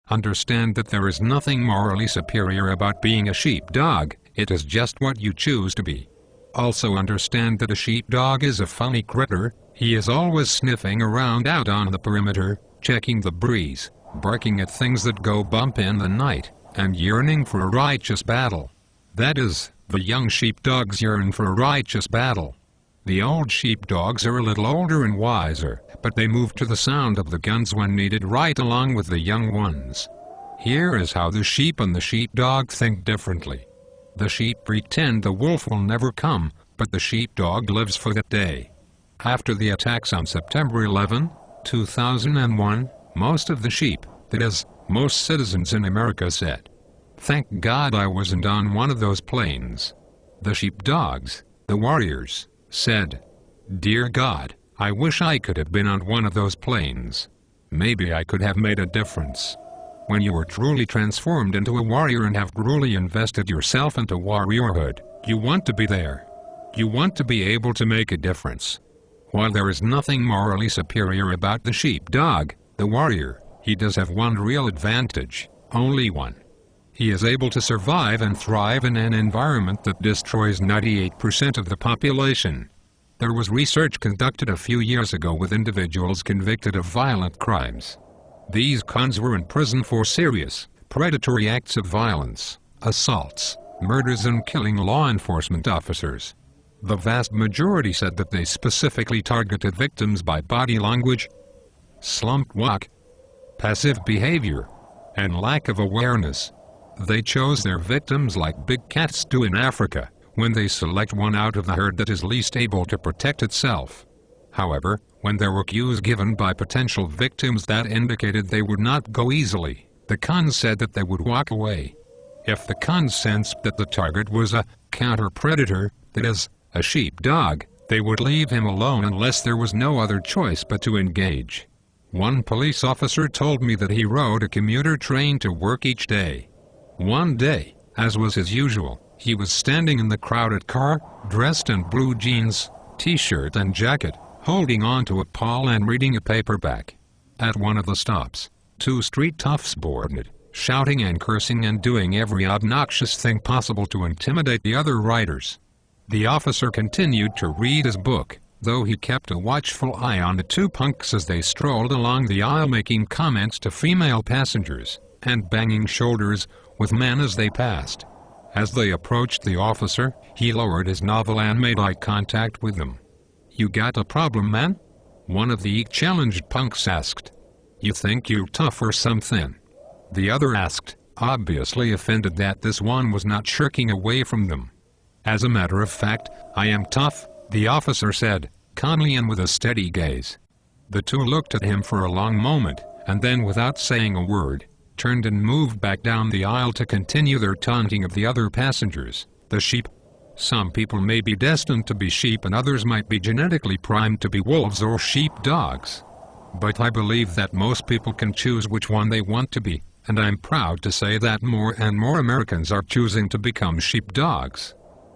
Understand that there is nothing morally superior about being a sheepdog, it is just what you choose to be. Also understand that a sheepdog is a funny critter. He is always sniffing around out on the perimeter, checking the breeze, barking at things that go bump in the night, and yearning for a righteous battle. That is, the young sheepdogs yearn for a righteous battle. The old sheepdogs are a little older and wiser, but they move to the sound of the guns when needed right along with the young ones. Here is how the sheep and the sheepdog think differently. The sheep pretend the wolf will never come, but the sheepdog lives for that day. After the attacks on September 11, 2001, most of the sheep, that is, most citizens in America said, "Thank God I wasn't on one of those planes." The sheepdogs, the warriors, said, "Dear God, I wish I could have been on one of those planes. Maybe I could have made a difference." When you are truly transformed into a warrior and have truly invested yourself into warriorhood, you want to be there. You want to be able to make a difference. While there is nothing morally superior about the sheepdog, the warrior, he does have one real advantage, only one. He is able to survive and thrive in an environment that destroys 98% of the population. There was research conducted a few years ago with individuals convicted of violent crimes. These cons were in prison for serious, predatory acts of violence, assaults, murders and killing law enforcement officers. The vast majority said that they specifically targeted victims by body language, slumped walk, passive behavior, and lack of awareness. They chose their victims like big cats do in Africa, when they select one out of the herd that is least able to protect itself. However, when there were cues given by potential victims that indicated they would not go easily, the cons said that they would walk away. If the cons sensed that the target was a counter-predator, that is, a sheepdog, they would leave him alone unless there was no other choice but to engage. One police officer told me that he rode a commuter train to work each day. One day, as was his usual, he was standing in the crowded car, dressed in blue jeans, t-shirt and jacket, holding onto a pole and reading a paperback. At one of the stops, two street toughs boarded, shouting and cursing and doing every obnoxious thing possible to intimidate the other riders. The officer continued to read his book, though he kept a watchful eye on the two punks as they strolled along the aisle making comments to female passengers, and banging shoulders with men as they passed. As they approached the officer, he lowered his novel and made eye contact with them. "You got a problem, man?" one of the challenged punks asked. "You think you're tough or something?" the other asked, obviously offended that this one was not shirking away from them. "As a matter of fact, I am tough," the officer said, calmly and with a steady gaze. The two looked at him for a long moment, and then without saying a word, turned and moved back down the aisle to continue their taunting of the other passengers, the sheep. Some people may be destined to be sheep and others might be genetically primed to be wolves or sheepdogs. But I believe that most people can choose which one they want to be, and I'm proud to say that more and more Americans are choosing to become sheepdogs.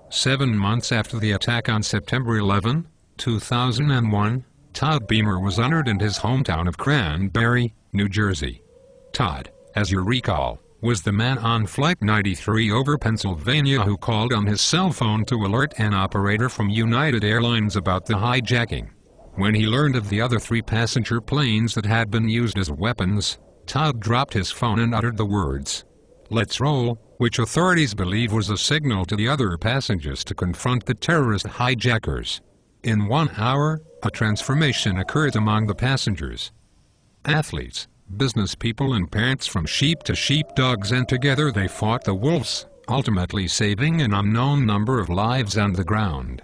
7 months after the attack on September 11, 2001, Todd Beamer was honored in his hometown of Cranberry, New Jersey. Todd, as you recall, was the man on Flight 93 over Pennsylvania who called on his cell phone to alert an operator from United Airlines about the hijacking. When he learned of the other 3 passenger planes that had been used as weapons, Todd dropped his phone and uttered the words, "Let's roll," which authorities believe was a signal to the other passengers to confront the terrorist hijackers. In 1 hour, a transformation occurred among the passengers. Athletes, business people and parents from sheep to sheepdogs, and together they fought the wolves, ultimately saving an unknown number of lives on the ground.